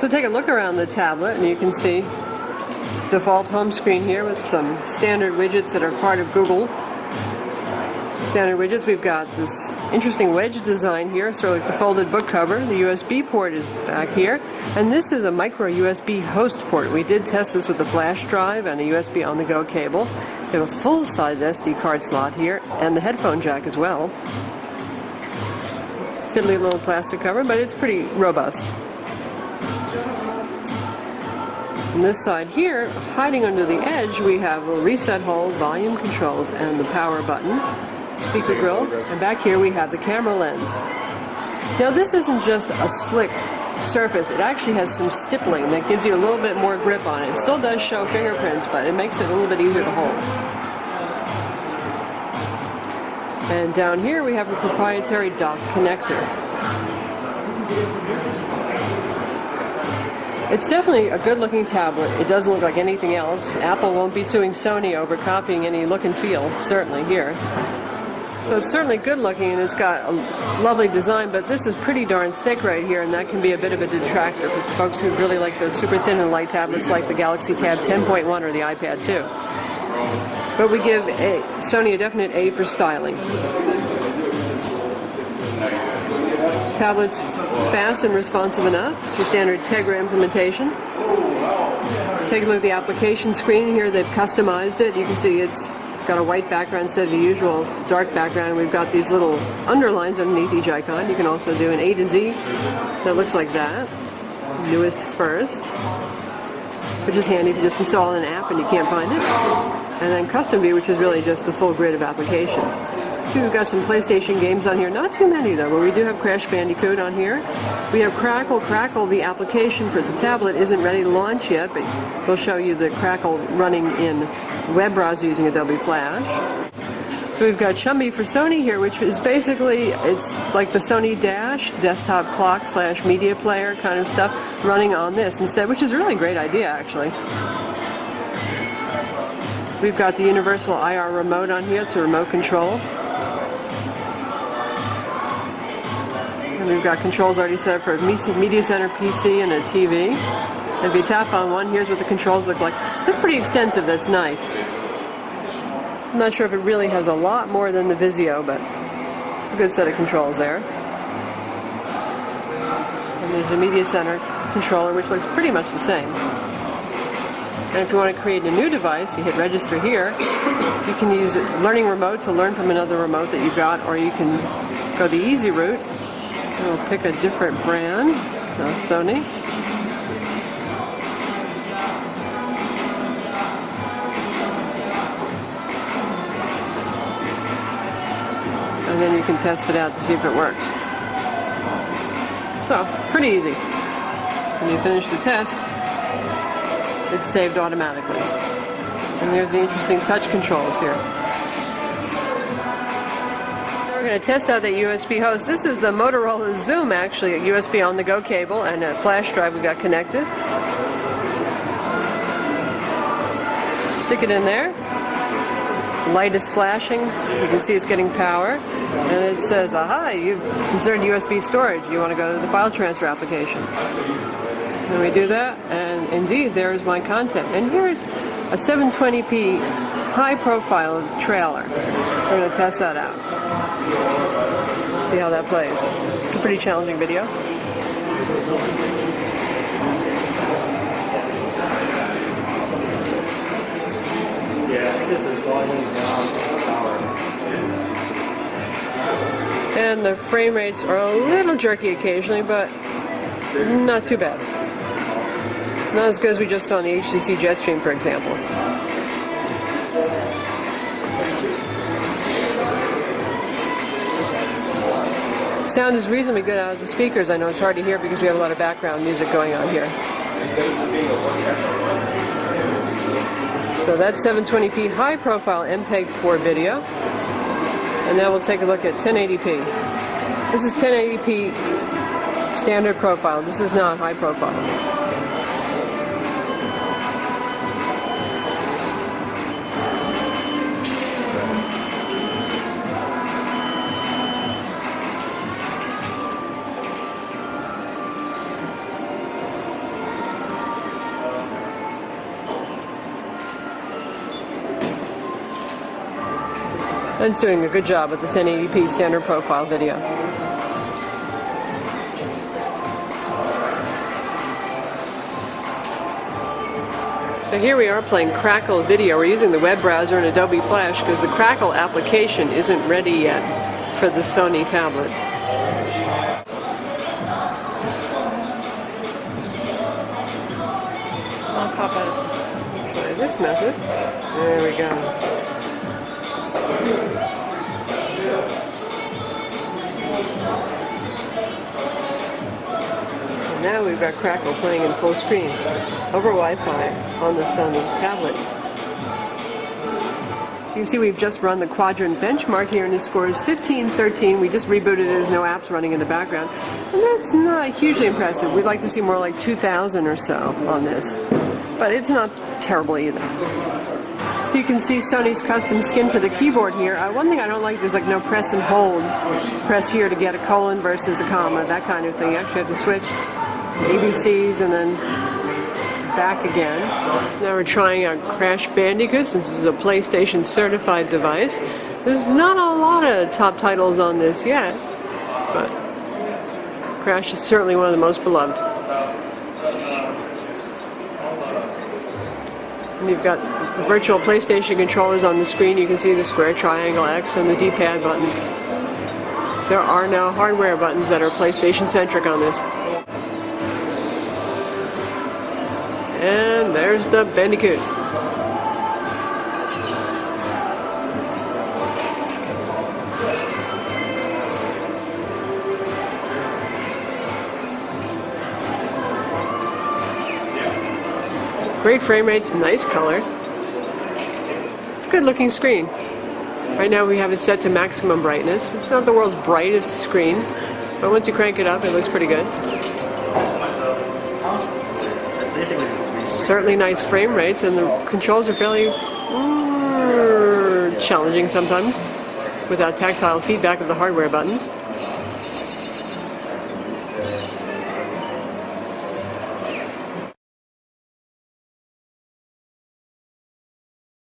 So take a look around the tablet and you can see default home screen here with some standard widgets that are part of Google. Standard widgets, we've got this interesting wedge design here, sort of like the folded book cover. The USB port is back here, and this is a micro USB host port. We did test this with a flash drive and a USB on-the-go cable. We have a full-size SD card slot here, and the headphone jack as well. Fiddly little plastic cover, but it's pretty robust. On this side here, hiding under the edge, we have a reset hold, volume controls, and the power button. Speaker grill, and back here we have the camera lens. Now this isn't just a slick surface, it actually has some stippling that gives you a little bit more grip on it. It still does show fingerprints, but it makes it a little bit easier to hold. And down here we have a proprietary dock connector. It's definitely a good looking tablet. It doesn't look like anything else. Apple won't be suing Sony over copying any look and feel, certainly here. So it's certainly good looking and it's got a lovely design, but this is pretty darn thick right here, and that can be a bit of a detractor for folks who really like those super thin and light tablets like the Galaxy Tab 10.1 or the iPad 2. But we give Sony a definite A for styling. Tablet's fast and responsive enough. It's your standard Tegra implementation. Take a look at the application screen here. They've customized it. You can see it's got a white background instead of the usual dark background. We've got these little underlines underneath each icon. You can also do an A to Z that looks like that. Newest first, which is handy if you just install an app and you can't find it. And then Custom View, which is really just the full grid of applications. See, we've got some PlayStation games on here. Not too many though, but we do have Crash Bandicoot on here. We have Crackle. Crackle, the application for the tablet, isn't ready to launch yet, but we'll show you the Crackle running in web browser using Adobe Flash. So we've got Chumby for Sony here, which is basically, it's like the Sony Dash desktop clock / media player kind of stuff running on this instead, which is a really great idea actually. We've got the universal IR remote on here to remote control. And we've got controls already set up for a media center PC and a TV. And if you tap on one, here's what the controls look like. That's pretty extensive, that's nice. I'm not sure if it really has a lot more than the Vizio, but it's a good set of controls there. And there's a media center controller, which looks pretty much the same. And if you want to create a new device, you hit register here. You can use Learning Remote to learn from another remote that you've got, or you can go the easy route. And we'll pick a different brand, not Sony. And then you can test it out to see if it works. So, pretty easy. When you finish the test, it's saved automatically. And there's the interesting touch controls here. Now we're going to test out that USB host. This is the Motorola Zoom, actually, a USB on-the-go cable and a flash drive we got connected. Stick it in there. Light is flashing. You can see it's getting power. And it says, aha, you've inserted USB storage. You want to go to the file transfer application. And we do that, and indeed, there is my content. And here's a 720p high-profile trailer. We're going to test that out. See how that plays. It's a pretty challenging video. Yeah, I think this is volume down power. And the frame rates are a little jerky occasionally, but not too bad. Not as good as we just saw on the HTC Jetstream, for example. Sound is reasonably good out of the speakers. I know it's hard to hear because we have a lot of background music going on here. So that's 720p high-profile MPEG-4 video. And now we'll take a look at 1080p. This is 1080p standard profile. This is not high profile. And it's doing a good job with the 1080p standard profile video. So here we are playing Crackle video. We're using the web browser and Adobe Flash because the Crackle application isn't ready yet for the Sony tablet. I'll pop out. Try this method. There we go. And now we've got Crackle playing in full screen over Wi-Fi on the Sony tablet. So you can see we've just run the quadrant benchmark here and its score is 1513. We just rebooted it, there's no apps running in the background. And that's not hugely impressive. We'd like to see more like 2,000 or so on this. But it's not terrible either. So you can see Sony's custom skin for the keyboard here. One thing I don't like, there's like no press and hold. Press here to get a colon versus a comma, that kind of thing. You actually have to switch ABCs and then back again. So now we're trying out Crash Bandicoot since this is a PlayStation certified device. There's not a lot of top titles on this yet, but Crash is certainly one of the most beloved. And you've got the virtual PlayStation controllers on the screen. You can see the square, triangle, X, and the D-pad buttons. There are no hardware buttons that are PlayStation centric on this. And there's the Bandicoot. Great frame rates, nice color. It's a good looking screen. Right now we have it set to maximum brightness. It's not the world's brightest screen, but once you crank it up, it looks pretty good. Certainly nice frame rates, and the controls are fairly challenging sometimes without tactile feedback of the hardware buttons.